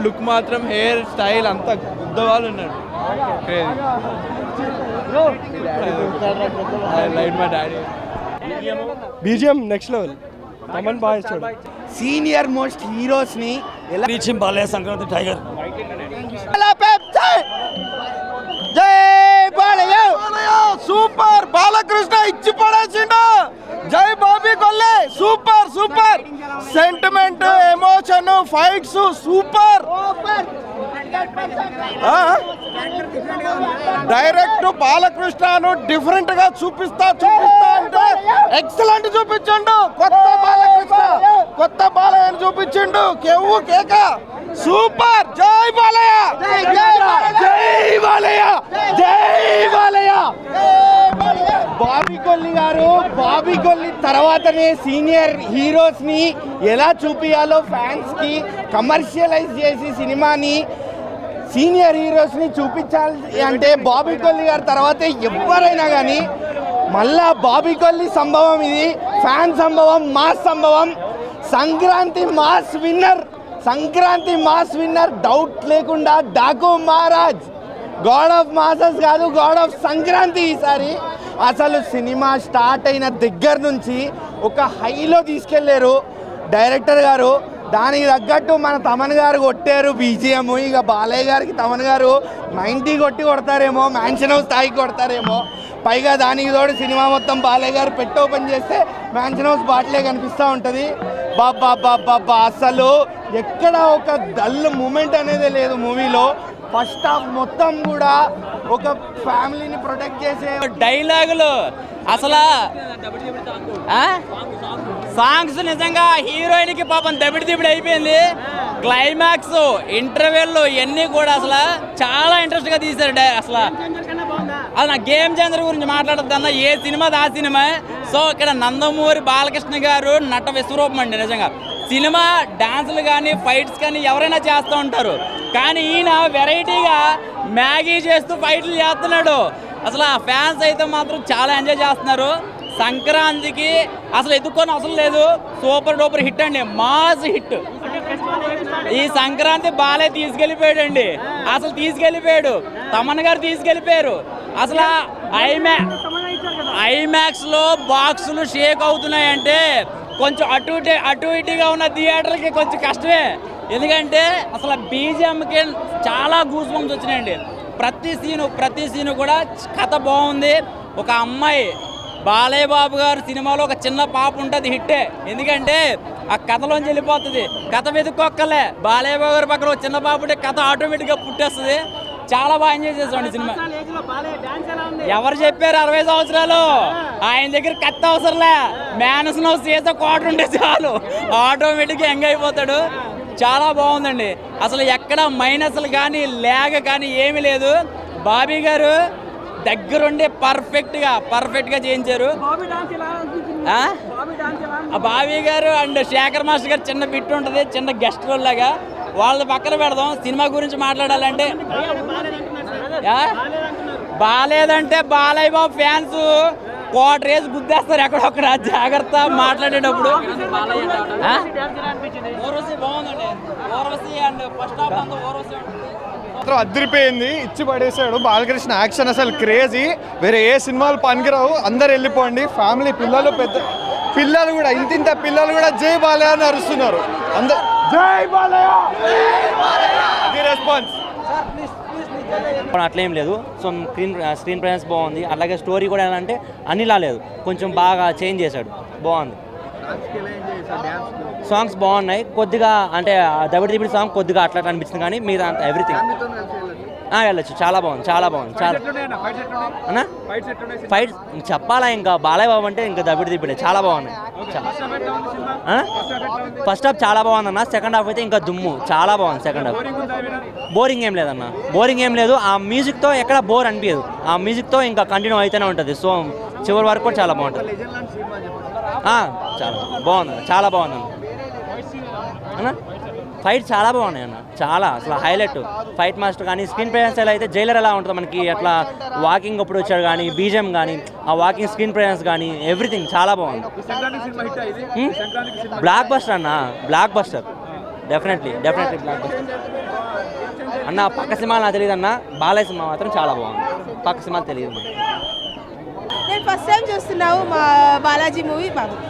Look మాత్రం hair style అంతా గుద్ద వాళ్ళు ఉన్నాడు. BGM next level. తమన్ బాగా ఇచ్చాడు. సీనియర్ మోస్ట్ హీరోస్ ని reaching Balayya Sankranti tiger. Jai Balayya super. Balakrishna ఇచ్చి పడేసిండు. Jai Bobby Kolli super super. Sentiment, emotion, fights super. Direct బాలకృష్ణను డిఫరెంట్ గా చూపిస్తా అంటే ఎక్సలెంట్ చూపించండు. కొత్త బాలయ్యను చూపించిండు. కేవు కేక సూపర్. జై బాలయ్య జై బాలయ్య జై బాలయ్య. బాబీ కొల్లి గారు బాబీ కొల్లి తర్వాతనే సీనియర్ హీరోస్ ని ఎలా చూపియాలో ఫ్యాన్స్ కి కమర్షియలైజ్ చేసి సినిమాని సీనియర్ హీరోస్ ని చూపించాలి అంటే బాబీ కొల్లి గారి తర్వాత ఎవరైనా కానీ మళ్ళా బాబీ కొల్లి సంభవం. ఇది ఫ్యాన్ సంభవం, మాస్ సంభవం. సంక్రాంతి మాస్ విన్నర్ డౌట్ లేకుండా. Daaku Maharaj God of masses కాదు, గాడ్ ఆఫ్ సంక్రాంతి. ఈసారి అసలు సినిమా స్టార్ట్ అయిన దగ్గర నుంచి ఒక హైలో తీసుకెళ్లారు డైరెక్టర్ గారు. దానికి తగ్గట్టు మన తమన్ గారు కొట్టారు బీజిఎం. ఇక బాలయ్య గారికి తమన్ గారు 90 కొడతారేమో, మ్యాన్షన్ హౌస్ స్థాయికి కొడతారేమో. పైగా దానికి తోడు సినిమా మొత్తం బాలయ్య గారు పెట్టి ఓపెన్ చేస్తే మ్యాన్షన్ హౌస్ బాటిలే కనిపిస్తూ ఉంటుంది. బాబా అసలు ఎక్కడ ఒక డల్ మూమెంట్ అనేది లేదు మూవీలో. ఫస్ట్ హాఫ్ మొత్తం కూడా ఒక ఫ్యామిలీని ప్రొటెక్ట్ చేసే డైలాగులు, అసలు సాంగ్స్ నిజంగా హీరోయిన్ కి పాపం దబిడి అయిపోయింది. క్లైమాక్స్, ఇంటర్వెల్ ఇవన్నీ కూడా అసలు చాలా ఇంట్రెస్ట్ గా తీశారు. అసలు అది నా గేమ్ చేంజర్ గురించి మాట్లాడద్దన్న ఏ సినిమా ఆ సినిమా. సో ఇక్కడ నందమూరి బాలకృష్ణ గారు నట విశ్వరూపం అండి. నిజంగా సినిమా డాన్సులు కానీ ఫైట్స్ కానీ ఎవరైనా చేస్తూ ఉంటారు, కానీ ఈయన వెరైటీగా మ్యాగీ చేస్తూ ఫైట్లు చేస్తున్నాడు. అసలు ఆ ఫ్యాన్స్ అయితే మాత్రం చాలా ఎంజాయ్ చేస్తున్నారు. సంక్రాంతికి అసలు ఎదుర్కొని అవసరం లేదు, సూపర్ డూపర్ హిట్ అండి, మాస్ హిట్. ఈ సంక్రాంతి బాలే తీసుకెళ్ళిపోయాడు. తమన్ గారు తీసుకెళ్ళిపోయారు. అసలు ఐమాక్స్ లో బాక్సులు షేక్ అవుతున్నాయంటే కొంచెం అటు ఇటుగా ఉన్న థియేటర్కి కొంచెం కష్టమే. ఎందుకంటే అసలు బీజిఎంకి చాలా గూస్ బంప్స్ వచ్చినాయండి. ప్రతి సీను కూడా కథ బాగుంది. ఒక అమ్మాయి బాలయ్య బాబు గారు సినిమాలో ఒక చిన్న పాప ఉంటుంది, హిట్టే. ఎందుకంటే ఆ కథలోంచి వెళ్ళిపోతుంది, కథ వెతుక్కోక్కలే. బాలయ్య బాబు గారి పక్కన ఒక చిన్న పాప ఉంటే కథ ఆటోమేటిక్గా పుట్టేస్తుంది. చాలా బాగా ఎంజాయ్ చేసామండి సినిమా. ఎవరు చెప్పారు 60 సంవత్సరాలు? ఆయన దగ్గర కత్తి అవసరంలే, మ్యానస్ నో సీత క్వార్టర్ ఉంటే చాలు, ఆటోమేటిక్గా ఎంగ అయిపోతాడు. చాలా బాగుందండి. అసలు ఎక్కడ మైనస్లు కానీ లేగ కానీ ఏమీ లేదు. బాబీ గారు దగ్గరుండి పర్ఫెక్ట్గా చేయించారు. బాబీ గారు అండ్ శేఖర్ మాస్టర్ గారు చిన్న బిట్ ఉంటుంది, చిన్న గెస్ట్ రోల్ లాగా. వాళ్ళ పక్కన పెడదాం. సినిమా గురించి మాట్లాడాలంటే బాలేదంటే బాలయ్య బాబు ఫ్యాన్స్ క్వార్టర్ వేసి గుద్దేస్తారు ఎక్కడొక్కడ. జాగ్రత్త మాట్లాడేటప్పుడు. అదిరిపోయింది, ఇచ్చి పడేశాడు బాలకృష్ణ. యాక్షన్ అసలు క్రేజీ, వేరే ఏ సినిమాలు పనికిరావు. అందరు వెళ్ళిపోండి, ఫ్యామిలీ, పిల్లలు, పిల్లలు కూడా, ఇంత పిల్లలు కూడా జై బాలయ్య అని అరుస్తున్నారు. అందరు జై బాలయ్య. రెస్పాన్స్ అట్లేం లేదు. సో స్క్రీన్ ప్రెజెన్స్ బాగుంది. అలాగే స్టోరీ కూడా ఎలా అంటే అన్నిలా లేదు, కొంచెం బాగా చేంజ్ చేశాడు, బాగుంది. సాంగ్స్ బాగున్నాయి. కొద్దిగా అంటే దబిడి సాంగ్ కొద్దిగా అట్లా అనిపించింది, కానీ మీద అంత ఎవ్రీథింగ్ వెళ్ళచ్చు. చాలా బాగుంది. చాలా ఫైట్ చెప్పాలా, ఇంకా బాలయ్య బాబు అంటే ఇంకా దబిడే. చాలా బాగున్నాయి. ఫస్ట్ హాఫ్ చాలా బాగుందన్న, సెకండ్ హాఫ్ అయితే ఇంకా దుమ్ము. చాలా బాగుంది సెకండ్ హాఫ్. బోరింగ్ ఏం లేదు. ఆ మ్యూజిక్తో ఎక్కడ బోర్ అనిపించదు. ఆ మ్యూజిక్తో ఇంకా కంటిన్యూ అయితేనే ఉంటుంది. సో చివరి వరకు కూడా చాలా బాగుంటుంది. చాలా బాగుంది అన్న. ఫైట్ చాలా బాగున్నాయి అన్న, చాలా అసలు హైలైట్. ఫైట్ మాస్టర్ కానీ స్క్రీన్ ప్రెజెన్స్ ఎలా అయితే జైలర్ ఎలా ఉంటుందో మనకి అట్లా వాకింగ్ అప్పుడు వచ్చాడు కానీ బీజిఎం కానీ ఆ వాకింగ్ స్క్రీన్ ప్రెజెన్స్ కానీ ఎవ్రీథింగ్ చాలా బాగుంది. బ్లాక్ బస్టర్ అన్న, block buster. Definitely block buster అన్న. పక్క సినిమా నాకు తెలియదు అన్న, బాలయ్య సినిమా మాత్రం చాలా బాగుంది. పక్క సినిమా తెలియదు మనకి. నేను ఫస్ట్ టైం చూస్తున్నావు మా బాలాజీ మూవీ బాగుంది.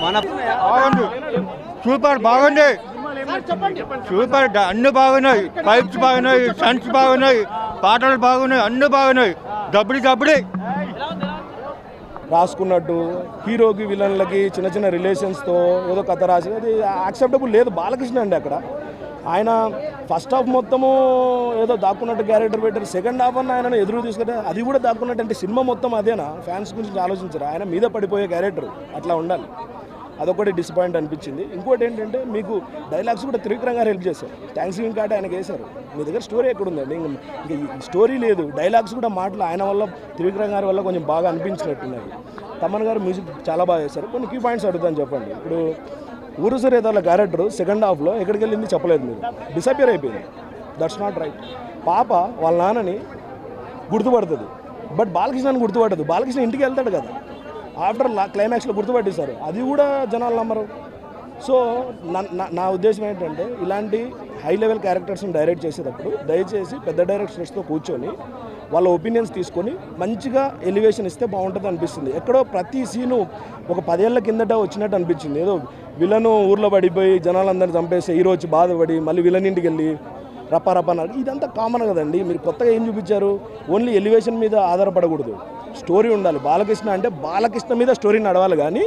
మన బాగుంది, సూపర్ బాగుంది, సూపర్. అన్ని బాగున్నాయి, పైప్స్ బాగున్నాయి, సన్స్ బాగున్నాయి, పాటలు బాగున్నాయి, అన్ని బాగున్నాయి. దబ్బడి రాసుకున్నట్టు హీరోకి విలన్లకి చిన్న చిన్న రిలేషన్స్తో ఏదో కథ రాసి అది యాక్సెప్టబుల్ లేదు. బాలకృష్ణ అండి అక్కడ ఆయన ఫస్ట్ హాఫ్ మొత్తము ఏదో దాక్కున్నట్టు క్యారెక్టర్ పెట్టారు, సెకండ్ హాఫ్ అన్న ఆయన ఎదురు తీసుకుంటే అది కూడా దాక్కున్నట్టు. అంటే సినిమా మొత్తం అదేనా? ఫ్యాన్స్ గురించి ఆలోచించారు, ఆయన మీద పడిపోయే క్యారెక్టర్ అట్లా ఉండాలి. అదొకటి డిసప్పాయింట్ అనిపించింది. ఇంకోటి ఏంటంటే మీకు డైలాగ్స్ కూడా త్రివిక్రమ్ గారు హెల్ప్ చేశారు. థ్యాంక్స్ గివింగ్ కార్డ్ ఆయనకి వేశారు. మీ దగ్గర స్టోరీ ఎక్కడుందండి? ఇంకా స్టోరీ లేదు, డైలాగ్స్ కూడా మాటలు ఆయన వల్ల త్రివిక్రమ్ గారి వల్ల కొంచెం బాగా అనిపించినట్టున్నాయి. తమన్ గారు మ్యూజిక్ చాలా బాగా చేశారు. కొన్ని కీ పాయింట్స్ అడుగుతాను చెప్పండి. ఇప్పుడు ఊరు సరేదాల క్యారెక్టర్ సెకండ్ హాఫ్లో ఎక్కడికి వెళ్ళింది చెప్పలేదు మీరు, డిసపియర్ అయిపోయింది. That's not right. పాప వాళ్ళ నాన్నని గుర్తుపడుతుంది, బట్ బాలకృష్ణని గుర్తుపట్టదు. బాలకృష్ణ ఇంటికి వెళ్తాడు కదా, ఆఫ్టర్ క్లైమాక్స్లో గుర్తుపట్టేశారు, అది కూడా జనాలు నమ్మరు. సో నా ఉద్దేశం ఏంటంటే ఇలాంటి హై లెవెల్ క్యారెక్టర్స్ని డైరెక్ట్ చేసేటప్పుడు దయచేసి పెద్ద డైరెక్టర్స్తో కూర్చొని వాళ్ళ ఒపీనియన్స్ తీసుకొని మంచిగా ఎలివేషన్ ఇస్తే బాగుంటుంది అనిపిస్తుంది. ఎక్కడో ప్రతి సీను ఒక 10 ఏళ్ల కిందట వచ్చినట్టు అనిపించింది. ఏదో విలను ఊర్లో పడిపోయి జనాలందరినీ చంపేస్తే హీరో వచ్చి బాధపడి మళ్ళీ విలన్ ఇంటికి వెళ్ళి రప్ప ఇదంతా కామన్ కదండి. మీరు కొత్తగా ఏం చూపించారు? ఓన్లీ ఎలివేషన్ మీద ఆధారపడకూడదు, స్టోరీ ఉండాలి. బాలకృష్ణ అంటే బాలకృష్ణ మీద స్టోరీ నడవాలి, కానీ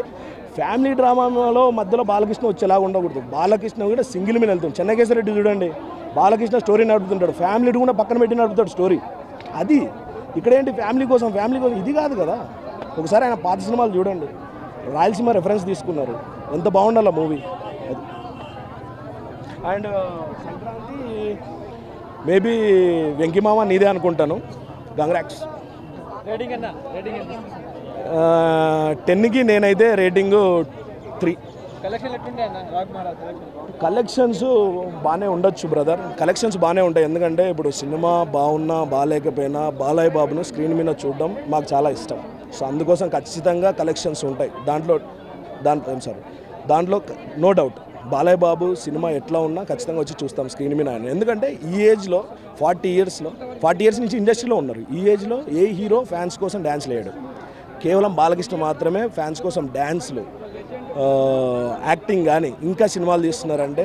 ఫ్యామిలీ డ్రామాలో మధ్యలో బాలకృష్ణ వచ్చేలాగా ఉండకూడదు. బాలకృష్ణ కూడా సింగిల్ మీద వెళ్తుంది. చెన్నకేశ్వరరెడ్డి చూడండి, బాలకృష్ణ స్టోరీ నడుపుతుంటాడు, ఫ్యామిలీ కూడా పక్కన పెట్టి నడుపుతాడు స్టోరీ. అది ఇక్కడ ఏంటి? ఫ్యామిలీ కోసం ఇది కాదు కదా. ఒకసారి ఆయన పాత సినిమాలు చూడండి, రాయలసీమ రెఫరెన్స్ తీసుకున్నారు, ఎంత బాగుండాలి మూవీ అది. అండ్ సంక్రాంతి మేబీ వెంకిమామ నీదే అనుకుంటాను. కంగ్రాట్స్. 10కి నేనైతే రేటింగు 3. కలెక్షన్స్ బాగానే ఉండొచ్చు బ్రదర్, కలెక్షన్స్ బాగానే ఉంటాయి. ఎందుకంటే ఇప్పుడు సినిమా బాగున్నా బాగాలేకపోయినా బాలయ్య బాబును స్క్రీన్ మీద చూడడం మాకు చాలా ఇష్టం. సో అందుకోసం ఖచ్చితంగా కలెక్షన్స్ ఉంటాయి. దాంట్లో no doubt Balayya Babu cinema ఎట్లా ఉన్నా ఖచ్చితంగా వచ్చి చూస్తాం స్క్రీన్ మీద. ఎందుకంటే ఈ ఏజ్లో 40 ఇయర్స్ నుంచి ఇండస్ట్రీలో ఉన్నారు. ఈ ఏజ్లో ఏ హీరో ఫ్యాన్స్ కోసం డ్యాన్స్ లేడు. కేవలం బాలకృష్ణ మాత్రమే ఫ్యాన్స్ కోసం డ్యాన్స్లు, యాక్టింగ్ కానీ ఇంకా సినిమాలు తీస్తున్నారంటే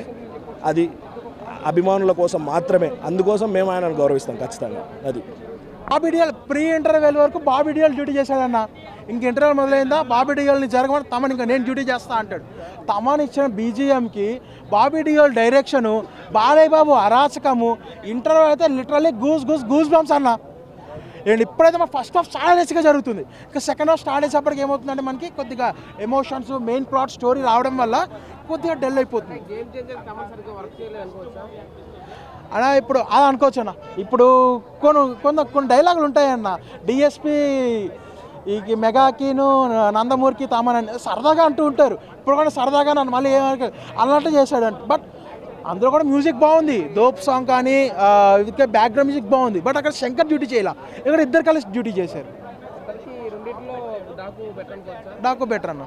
అది అభిమానుల కోసం మాత్రమే. అందుకోసం మేము ఆయనను గౌరవిస్తాం ఖచ్చితంగా. అది బాబీ డియోల్ ప్రీ ఇంటర్వెల్ వరకు బాబీ డియోల్ డ్యూటీ చేశాడన్న. ఇంక ఇంటర్వెల్ మొదలైందా బాబీ డియోల్ని జరగమని తమన్ ఇంకా నేను డ్యూటీ చేస్తా అంటాడు. తమన్ ఇచ్చిన బీజిఎంకి బాబీ డియోల్ డైరెక్షను, బాలయ్య బాబు అరాచకము, ఇంటర్వెల్ అయితే లిటరల్లీ గూస్ బంప్స్ అన్న. అండ్ ఇప్పుడైతే మన ఫస్ట్ హాఫ్ చాలా లెస్గా జరుగుతుంది. ఇంకా సెకండ్ హాఫ్ స్టార్ట్ అయ్యేసప్పటికి ఏమవుతుందంటే మనకి కొద్దిగా ఎమోషన్స్, మెయిన్ ప్లాట్ స్టోరీ రావడం వల్ల కొద్దిగా డల్ అయిపోతుంది అన్న. ఇప్పుడు అది అనుకోవచ్చు అన్న. ఇప్పుడు కొన్ని డైలాగులు ఉంటాయన్న. డిఎస్పి ఈ మెగాకిను నందమూరికి తామని సరదాగా అంటూ ఉంటారు. ఇప్పుడు కూడా సరదాగా నన్ను మళ్ళీ అన్నట్టు చేశాడు. బట్ అందులో కూడా మ్యూజిక్ బాగుంది, దోప్ సాంగ్ కానీ బ్యాక్గ్రౌండ్ మ్యూజిక్ బాగుంది. బట్ అక్కడ శంకర్ డ్యూటీ చేయాల, ఇక్కడ ఇద్దరు కలిసి డ్యూటీ చేశారు. డాకు బెటర్ అన్న.